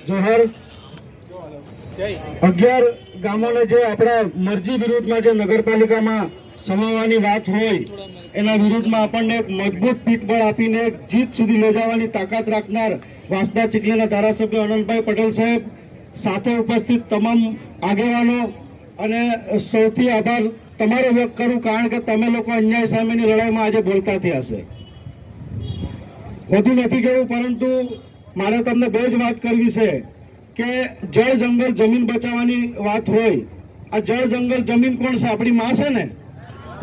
જોહર 11 ગામોને જે આપણા મરજી વિરુદ્ધમાં જે નગરપાલિકામાં સમાવવાની વાત હોય એના વિરુદ્ધમાં આપણને એક મજબૂત પીઠબળ આપીને જીત સુધી લઈ જવાની તાકાત રાખનાર વાંસદા ચીખલીના ધારાસભ્ય અનંતભાઈ પટેલ સાહેબ, સાથે ઉપસ્થિત તમામ આગેવાનો અને સૌથી આભાર તમારો વ્યક્ત કરું, કારણ કે તમે લોકો અન્યાય સામેની લડાઈમાં આજે બોલતા થયા છે. વધુ નથી કહેવું, પરંતુ મારે તમને બે જ વાત કરવી છે કે જળ જંગલ જમીન બચાવવાની વાત હોય, આ જળ જંગલ જમીન કોણ છે? આપણી માં છે ને,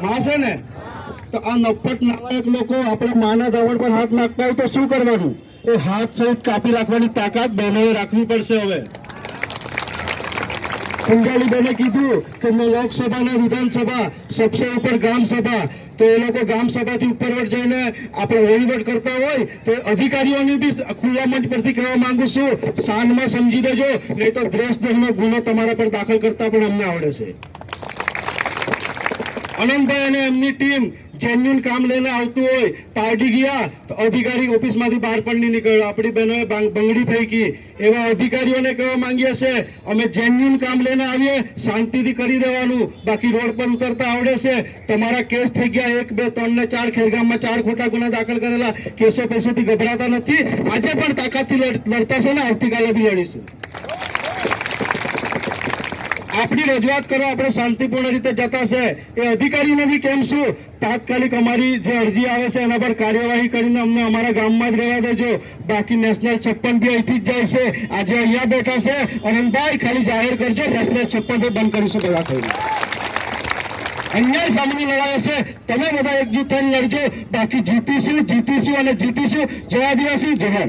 માં છે ને. તો આ નફટ નાલાયક લોકો આપણે માના દાવણ પર હાથ નાખતા હોય તો શું કરવાનું? એ હાથ સહિત કાપી રાખવાની તાકાત બહેનોએ રાખવી પડશે. હવે કુંજાલીબેને કીધું કે લોકસભા વિધાનસભા સબસે ઉપર ગ્રામ સભા, તો એ લોકો ગ્રામ સભાથી ઉપરવટ જઈને આપણે વહીવટ કરતા હોય તો અધિકારીઓની બી ખુલ્લા મંચ પરથી કહેવા માંગુ છું, શાનમાં સમજી દેજો, નહીં તો દ્વેષનો ગુનો તમારા પર દાખલ કરતા પણ અમને આવડે છે. અનંતભાઈ અને એમની ટીમ જેન્યુન કામ લઈને આવતું હોય, પાર્ટી ગયા તો અધિકારી ઓફિસમાંથી બહાર પણ નહીં નીકળ્યો, આપણી બહેનોએ બંગડી ફેંકી. એવા અધિકારીઓને કહેવા માંગીએ છે અમે જેન્યુન કામ લઈને આવીએ, શાંતિથી કરી દેવાનું, બાકી રોડ પર ઉતરતા આવડે છે. તમારા કેસ થઈ ગયા 1, 2, 3 ને 4, ખેરગામમાં 4 ખોટા ગુના દાખલ કરેલા, કેસો પેસોથી ગભરાતા નથી. આજે પણ તાકાતથી લડતા છે ને, આવતીકાલે બી લડીશું. આપણી રજૂઆત કરવા આપણે શાંતિપૂર્ણ રીતે જતા છે. એ અધિકારીને બી કેમ શું તાત્કાલિક અમારી જે અરજી આવે છે એના પર કાર્યવાહી કરીને અમને અમારા ગામમાં જ રહેવા દેજો, બાકી નેશનલ 56 બી અહીંથી જ જાય છે. આજે અહીંયા બેઠા છે અનંતભાઈ, ખાલી જાહેર કરજો નેશનલ 56 બંધ કરીશું બધા થઈને. અન્યાય સામેની લડાઈ હશે, તમે બધા એકજૂથ થઈને લડજો, બાકી જીતીશું અને જીતીશું. જય આદિવાસી, જય.